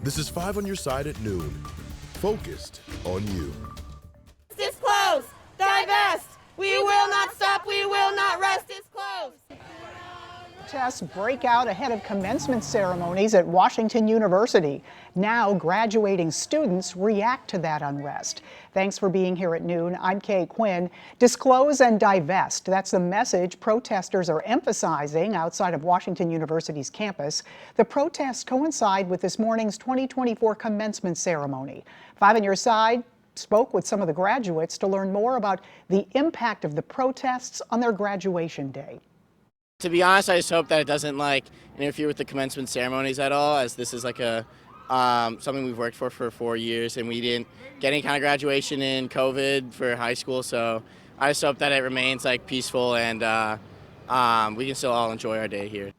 This is 5 on your side at noon. Focused on you. It's closed. Divest. We will not stop. We will not rest. It's closed. Protests break out ahead of commencement ceremonies at Washington University. Now graduating students react to that unrest. Thanks for being here at noon. I'm Kay Quinn. Disclose and divest. That's the message protesters are emphasizing outside of Washington University's campus. The protests coincide with this morning's 2024 commencement ceremony. 5 on your side spoke with some of the graduates to learn more about the impact of the protests on their graduation day. To be honest, I just hope that it doesn't interfere with the commencement ceremonies at all, as this is something we've worked for 4 years, and we didn't get any kind of graduation in COVID for high school. So I just hope that it remains peaceful and we can still all enjoy our day here.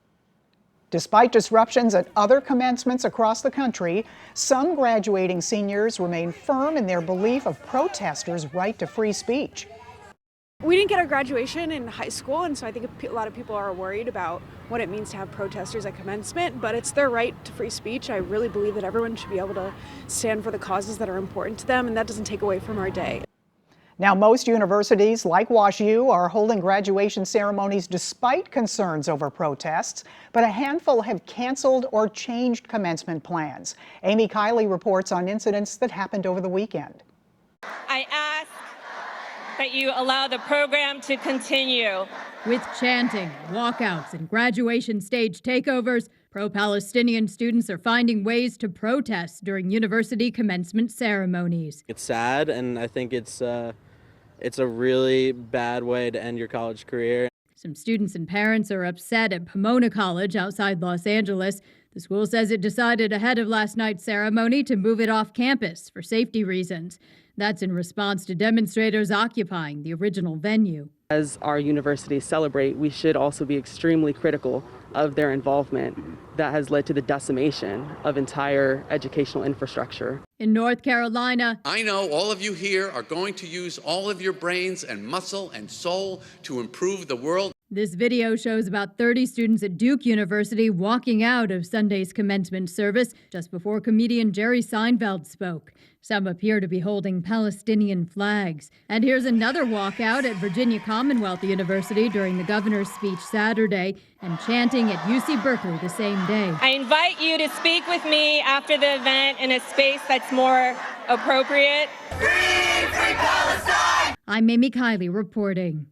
Despite disruptions at other commencements across the country, some graduating seniors remain firm in their belief of protesters' right to free speech. We didn't get our graduation in high school, and so I think a lot of people are worried about what it means to have protesters at commencement, but it's their right to free speech. I really believe that everyone should be able to stand for the causes that are important to them, and that doesn't take away from our day. Now, most universities, like WashU, are holding graduation ceremonies despite concerns over protests, but a handful have canceled or changed commencement plans. Amy Kiley reports on incidents that happened over the weekend. I ask that you allow the program to continue. With chanting, walkouts, and graduation stage takeovers, pro-Palestinian students are finding ways to protest during university commencement ceremonies. It's sad, and I think it's a really bad way to end your college career. Some students and parents are upset at Pomona College outside Los Angeles. The school says it decided ahead of last night's ceremony to move it off campus for safety reasons. That's in response to demonstrators occupying the original venue. As our universities celebrate, we should also be extremely critical of their involvement that has led to the decimation of entire educational infrastructure. In North Carolina, I know all of you here are going to use all of your brains and muscle and soul to improve the world. This video shows about 30 students at Duke University walking out of Sunday's commencement service just before comedian Jerry Seinfeld spoke. Some appear to be holding Palestinian flags. And here's another walkout at Virginia Commonwealth University during the governor's speech Saturday and chanting at UC Berkeley the same day. I invite you to speak with me after the event in a space that's more appropriate. Free Palestine! I'm Amy Kiley reporting.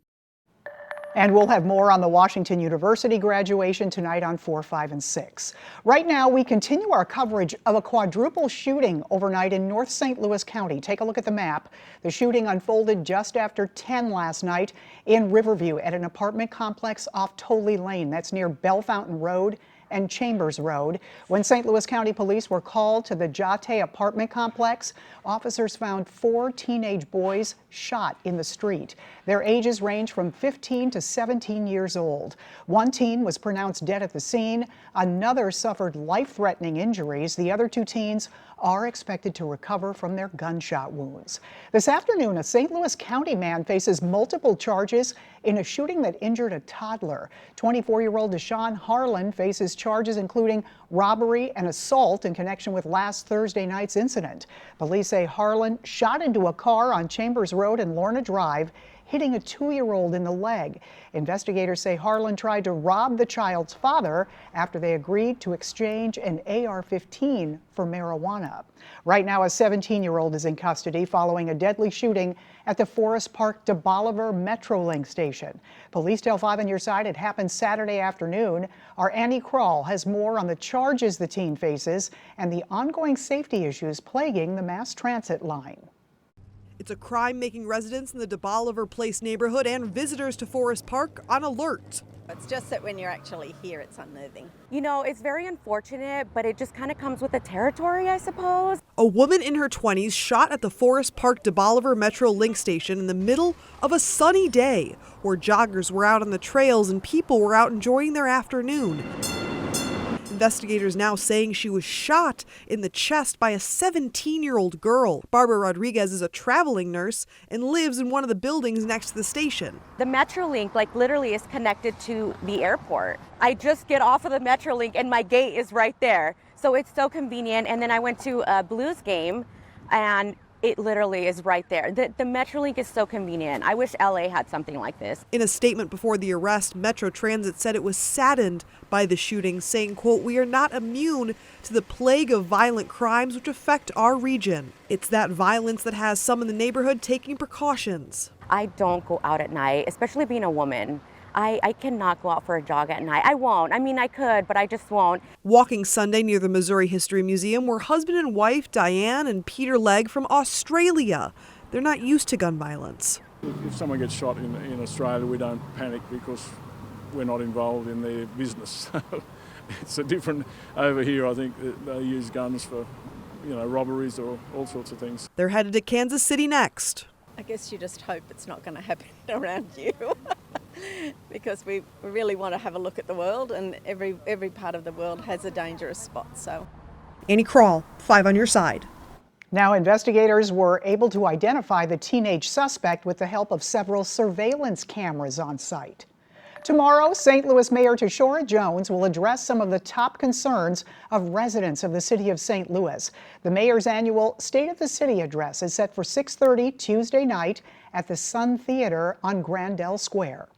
And we'll have more on the Washington University graduation tonight on 4, 5, and 6. Right now, we continue our coverage of a quadruple shooting overnight in North St. Louis County. Take a look at the map. The shooting unfolded just after 10 last night in Riverview at an apartment complex off Tolley Lane. That's near Bell Fountain Road and Chambers Road. When St. Louis County Police were called to the Jate apartment complex, officers found 4 teenage boys shot in the street. Their ages range from 15 to 17 years old. One teen was pronounced dead at the scene. Another suffered life-threatening injuries. The other 2 teens are expected to recover from their gunshot wounds. This afternoon, a St. Louis County man faces multiple charges in a shooting that injured a toddler. 24-year-old Deshaun Harlan faces charges including robbery and assault in connection with last Thursday night's incident. Police say Harlan shot into a car on Chambers Road and Lorna Drive, hitting a 2-year-old in the leg. Investigators say Harlan tried to rob the child's father after they agreed to exchange an AR-15 for marijuana. Right now, a 17-year-old is in custody following a deadly shooting at the Forest Park to Bolivar Metrolink station. Police tell 5 on your side it happened Saturday afternoon. Our Annie Krall has more on the charges the teen faces and the ongoing safety issues plaguing the mass transit line. It's a crime making residents in the DeBoliver Place neighborhood and visitors to Forest Park on alert. It's just that when you're actually here, it's unnerving. You know, it's very unfortunate, but it just kind of comes with the territory, I suppose. A woman in her 20s shot at the Forest Park DeBoliver Metro Link station in the middle of a sunny day where joggers were out on the trails and people were out enjoying their afternoon. Investigators now saying she was shot in the chest by a 17-year-old girl. Barbara Rodriguez is a traveling nurse and lives in one of the buildings next to the station. The Metrolink, literally is connected to the airport. I just get off of the Metrolink and my gate is right there. So it's so convenient. And then I went to a Blues game, and it literally is right there. The Metrolink is so convenient. I wish LA had something like this. In a statement before the arrest, Metro Transit said it was saddened by the shooting, saying, quote, "We are not immune to the plague of violent crimes which affect our region. It's that violence that has some in the neighborhood taking precautions." I don't go out at night, especially being a woman. I cannot go out for a jog at night. I won't. I mean, I could, but I just won't. Walking Sunday near the Missouri History Museum were husband and wife Diane and Peter Legg from Australia. They're not used to gun violence. If someone gets shot in Australia, we don't panic because we're not involved in their business. It's a different over here. I think they use guns for, robberies or all sorts of things. They're headed to Kansas City next. I guess you just hope it's not going to happen around you. Because we really want to have a look at the world, and every part of the world has a dangerous spot. So, Annie Krall, 5 on your side. Now, investigators were able to identify the teenage suspect with the help of several surveillance cameras on site. Tomorrow, St. Louis Mayor Tashora Jones will address some of the top concerns of residents of the city of St. Louis. The mayor's annual State of the City address is set for 6:30 Tuesday night at the Sun Theater on Grandel Square.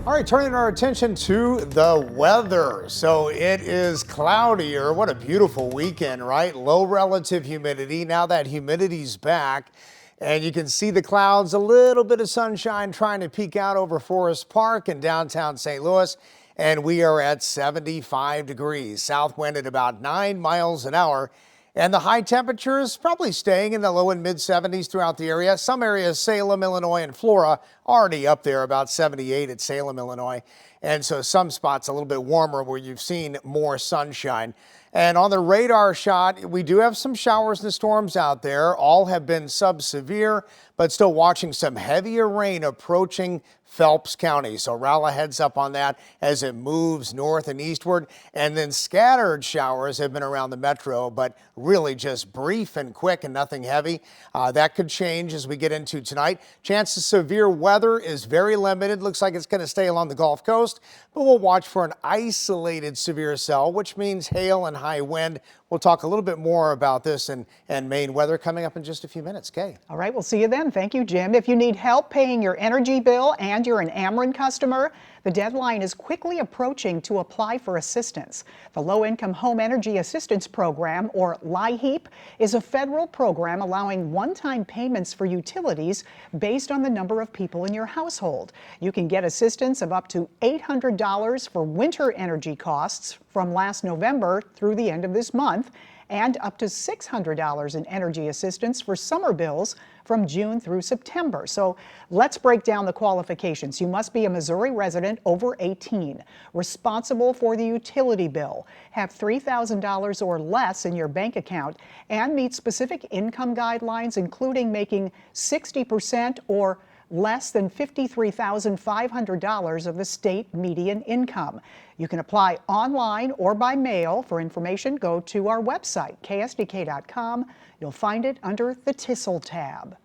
All right, turning our attention to the weather. So it is cloudier. What a beautiful weekend, right? Low relative humidity. Now that humidity's back, and you can see the clouds, a little bit of sunshine trying to peek out over Forest Park in downtown St. Louis. And we are at 75 degrees. South wind at about 9 miles an hour. And the high temperatures probably staying in the low and mid 70s throughout the area. Some areas, Salem, Illinois, and Flora, already up there, about 78 at Salem, Illinois. And so some spots a little bit warmer where you've seen more sunshine. And on the radar shot, we do have some showers and storms out there. All have been sub-severe, but still watching some heavier rain approaching Phelps County. So Rowlett heads up on that as it moves north and eastward. And then scattered showers have been around the metro, but really just brief and quick and nothing heavy. That could change as we get into tonight. Chance of severe weather is very limited. Looks like it's going to stay along the Gulf Coast, but we'll watch for an isolated severe cell, which means hail and high wind. We'll talk a little bit more about this and Maine weather coming up in just a few minutes. Kay. All right, we'll see you then. Thank you, Jim. If you need help paying your energy bill and you're an Ameren customer, the deadline is quickly approaching to apply for assistance. The Low-Income Home Energy Assistance Program, or LIHEAP, is a federal program allowing one-time payments for utilities based on the number of people in your household. You can get assistance of up to $800 for winter energy costs from last November through the end of this month, and up to $600 in energy assistance for summer bills from June through September. So let's break down the qualifications. You must be a Missouri resident over 18, responsible for the utility bill, have $3,000 or less in your bank account, and meet specific income guidelines, including making 60% or less than $53,500 of the state median income. You can apply online or by mail. For information, go to our website, ksdk.com. You'll find it under the TISL tab.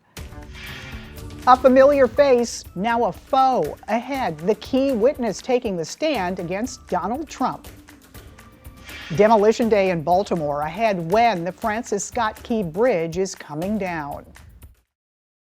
A familiar face, now a foe. Ahead, the key witness taking the stand against Donald Trump. Demolition Day in Baltimore ahead when the Francis Scott Key Bridge is coming down.